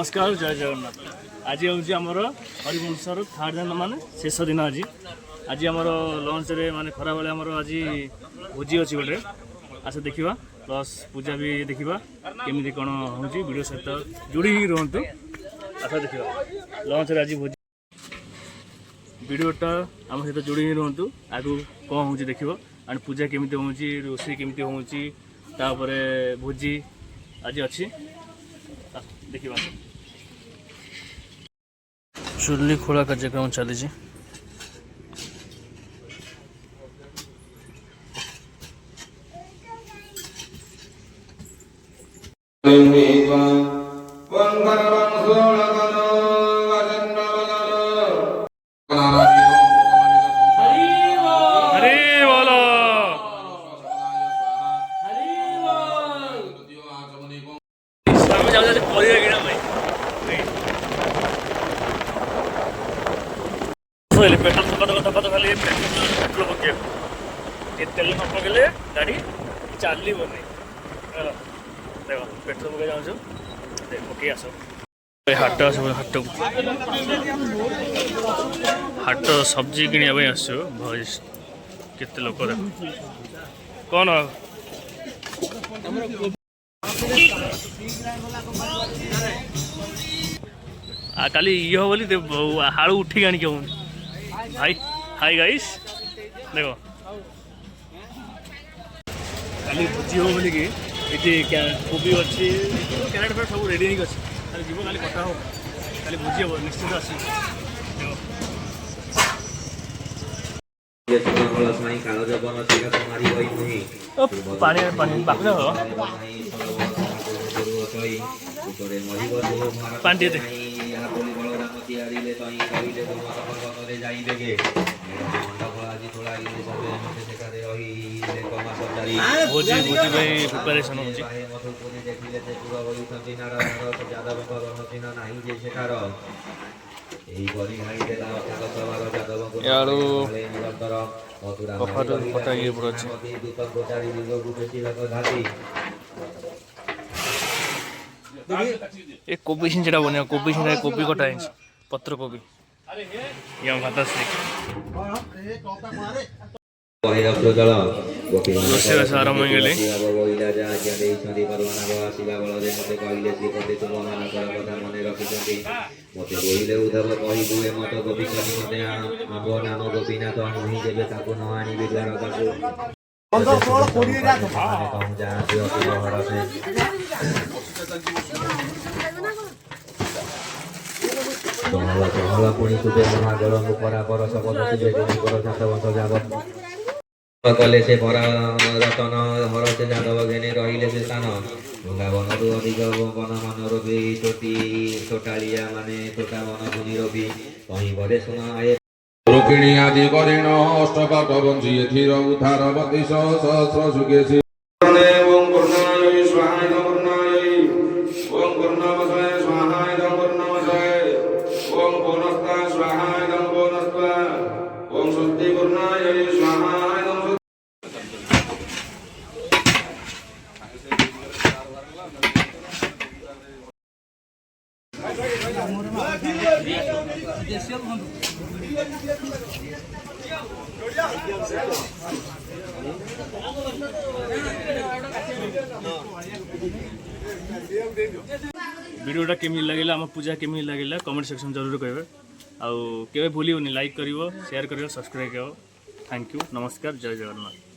नमस्कार जय जगन्नाथ। आज हूँ आमर हरिवंशर थर्ड दिन मान शेष दिन। आज आज आमर लंच रे माने खरा बेले आमर आज भोजी अच्छी गोटे आस देखा प्लस पूजा भी देखा केमी कौन हो वीडियो सहित जोड़ी ही रुहतु। आस देखा लंच रे आज भोजी वीडियोटा आम सहित जोड़ी ही रुहतु। आगु कौन हो देखो एंड पूजा केमी हो रोषे केमी हो भोजी आज अच्छी देखा। चुल्ली खोला कार्यक्रम चली पेट्रोल खाली पेट्रोल पके तेल न पकड़े गाड़ी चलो नहीं देख पेट्रोल पके जाऊँ पकई आस हाट हाट हाट सब्जी किणा आस केते लोक कौन काली ये हो बोली हाड़ू उठिक आनिक हाई हाई गाइस देखो खाली भोजी हो बोल कि कोबी अच्छी कैरेट फेट सब रेडी अच्छी खाली जीव खाली कटा हो खाली भोजी हम निश्चित आस पानी पानी पानी दे भोजी भोजी भाई प्रिपरेशन ये कोबी सिंचड़ा बने कोबी सिंचड़ा कोबी कटा पत्र कोबी ये भात रोषेईबास आरम्भ हो गले कले से भरा रतन हर से जादव घेने रहिले से स्थान ढुंगा वन रु अधिक वन मन रवि तोटी तोटालिया माने तोटा वन धुनी रवि कहीं बड़े सुना आए रोकिणी आदि करिण अष्टपाट बंशी एथिर उद्धार 32 सहस्र सुकेशी ओम पूर्णाय स्वाहाय पूर्णाय ओम पूर्णमसाय स्वाहाय पूर्णमसाय ओम पूर्णस्ता स्वाहाय पूर्णस्ता ओम शुद्धि पूर्णाय स्वाहाय वीडियोटा केमी लगे आम पूजा केमी लगे कमेंट सेक्शन जरूर कहे आउ के भूल लाइक कर शेयर कर सब्सक्राइब कर। थैंक यू नमस्कार जय जगन्नाथ।